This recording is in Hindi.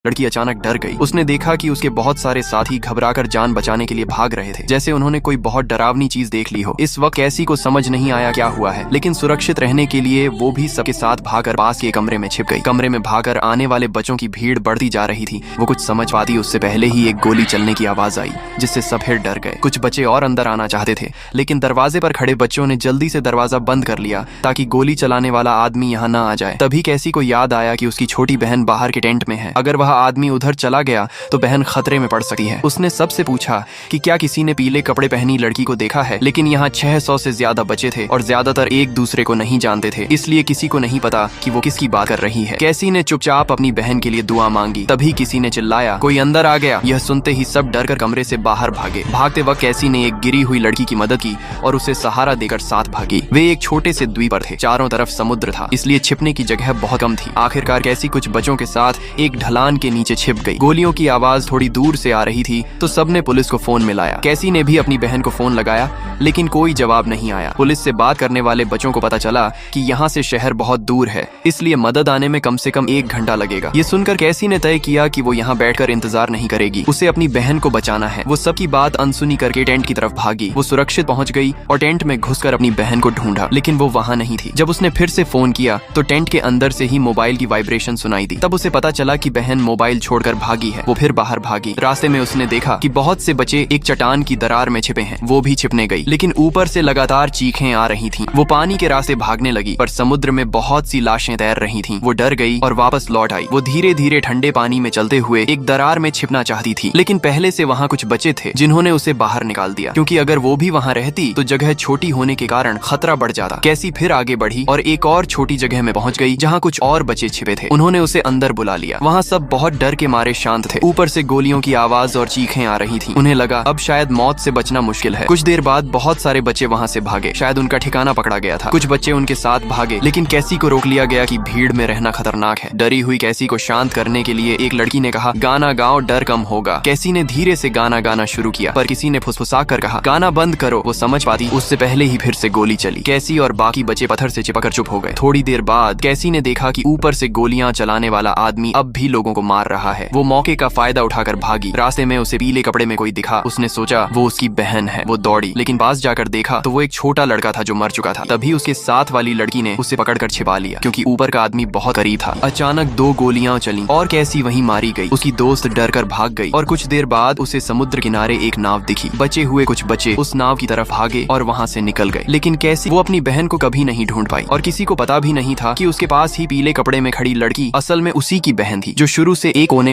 लड़की अचानक डर गई। उसने देखा कि उसके बहुत सारे साथी घबराकर जान बचाने के लिए भाग रहे थे, जैसे उन्होंने कोई बहुत डरावनी चीज देख ली हो। इस वक्त कैसी को समझ नहीं आया क्या हुआ है, लेकिन सुरक्षित रहने के लिए वो भी सबके साथ भागकर पास के कमरे में छिप गई। कमरे में भागकर आने वाले बच्चों की भीड़ बढ़ती जा रही थी। वो कुछ समझ पाती उससे पहले ही एक गोली चलने की आवाज आई, जिससे सब फिर डर गए। कुछ बच्चे और अंदर आना चाहते थे, लेकिन दरवाजे पर खड़े बच्चों ने जल्दी से दरवाजा बंद कर लिया ताकि गोली चलाने वाला आदमी यहाँ न आ जाए। तभी कैसी को याद आया कि उसकी छोटी बहन बाहर के टेंट में है। अगर वह आदमी उधर चला गया तो बहन खतरे में पड़ सकती है। उसने सबसे पूछा कि क्या किसी ने पीले कपड़े पहनी लड़की को देखा है, लेकिन यहाँ 600 से ज्यादा बच्चे थे और ज्यादातर एक दूसरे को नहीं जानते थे, इसलिए किसी को नहीं पता कि वो किसकी बात कर रही है। कैसी ने चुपचाप अपनी बहन के लिए दुआ मांगी। तभी किसी ने चिल्लाया, कोई अंदर आ गया। यह सुनते ही सब डरकर कमरे से बाहर भागे। भागते वक्त कैसी ने एक गिरी हुई लड़की की मदद की और उसे सहारा देकर साथ भागी। वे एक छोटे से द्वीप पर थे, चारों तरफ समुद्र था, इसलिए छिपने की जगह बहुत कम थी। आखिरकार कैसी कुछ बच्चों के साथ एक ढलान के नीचे छिप गई। गोलियों की आवाज थोड़ी दूर से आ रही थी तो सबने पुलिस को फोन मिलाया। कैसी ने भी अपनी बहन को फोन लगाया, लेकिन कोई जवाब नहीं आया। पुलिस से बात करने वाले बच्चों को पता चला कि यहाँ से शहर बहुत दूर है, इसलिए मदद आने में कम से कम 1 घंटा लगेगा। ये सुनकर कैसी ने तय किया कि वो यहाँ बैठकर इंतजार नहीं करेगी, उसे अपनी बहन को बचाना है। वो सबकी बात अनसुनी करके टेंट की तरफ भागी। वो सुरक्षित पहुंच गई और टेंट में घुसकर अपनी बहन को ढूंढा, लेकिन वो वहाँ नहीं थी। जब उसने फिर से फोन किया तो टेंट के अंदर से ही मोबाइल की वाइब्रेशन सुनाई दी। तब उसे पता चला कि बहन मोबाइल छोड़कर भागी है। वो फिर बाहर भागी। रास्ते में उसने देखा कि बहुत से बच्चे एक चट्टान की दरार में छिपे हैं। वो भी छिपने गई, लेकिन ऊपर से लगातार चीखें आ रही थीं। वो पानी के रास्ते भागने लगी, पर समुद्र में बहुत सी लाशें तैर रही थीं। वो डर गई और वापस लौट आई। वो धीरे धीरे ठंडे पानी में चलते हुए एक दरार में छिपना चाहती थी, लेकिन पहले से वहाँ कुछ बच्चे थे जिन्होंने उसे बाहर निकाल दिया, क्योंकि अगर वो भी वहाँ रहती तो जगह छोटी होने के कारण खतरा बढ़ जाता। कैसी फिर आगे बढ़ी और एक और छोटी जगह में पहुंच गई जहाँ कुछ और बच्चे छिपे थे। उन्होंने उसे अंदर बुला लिया। वहाँ सब बहुत डर के मारे शांत थे। ऊपर से गोलियों की आवाज और चीखें आ रही थी। उन्हें लगा अब शायद मौत से बचना मुश्किल है। कुछ देर बाद बहुत सारे बच्चे वहाँ से भागे, शायद उनका ठिकाना पकड़ा गया था। कुछ बच्चे उनके साथ भागे, लेकिन कैसी को रोक लिया गया कि भीड़ में रहना खतरनाक है। डरी हुई कैसी को शांत करने के लिए एक लड़की ने कहा, गाना गाओ, डर कम होगा। कैसी ने धीरे से गाना गाना शुरू किया, पर किसी ने फुसफुसा कर कहा, गाना बंद करो। वो समझ पाती उससे पहले ही फिर से गोली चली। कैसी और बाकी बच्चे पत्थर से चिपकर चुप हो गए। थोड़ी देर बाद कैसी ने देखा कि ऊपर से गोलियां चलाने वाला आदमी अब भी लोगों को मार रहा है। वो मौके का फायदा उठाकर भागी। रास्ते में उसे पीले कपड़े में कोई दिखा। उसने सोचा वो उसकी बहन है। वो दौड़ी, लेकिन पास जाकर देखा तो वो एक छोटा लड़का था जो मर चुका था। तभी उसके साथ वाली लड़की ने उसे पकड़कर छिपा लिया, क्योंकि ऊपर का आदमी बहुत करीब था। अचानक 2 गोलियां चली और कैसी वहीं मारी गई। उसकी दोस्त डरकर भाग गई और कुछ देर बाद उसे समुद्र किनारे एक नाव दिखी। बचे हुए कुछ बच्चे उस नाव की तरफ भागे और वहाँ से निकल गए, लेकिन कैसी वो अपनी बहन को कभी नहीं ढूंढ पाई और किसी को पता भी नहीं था कि उसके पास ही पीले कपड़े में खड़ी लड़की असल में उसी की बहन थी, जो शुरू से एक कोने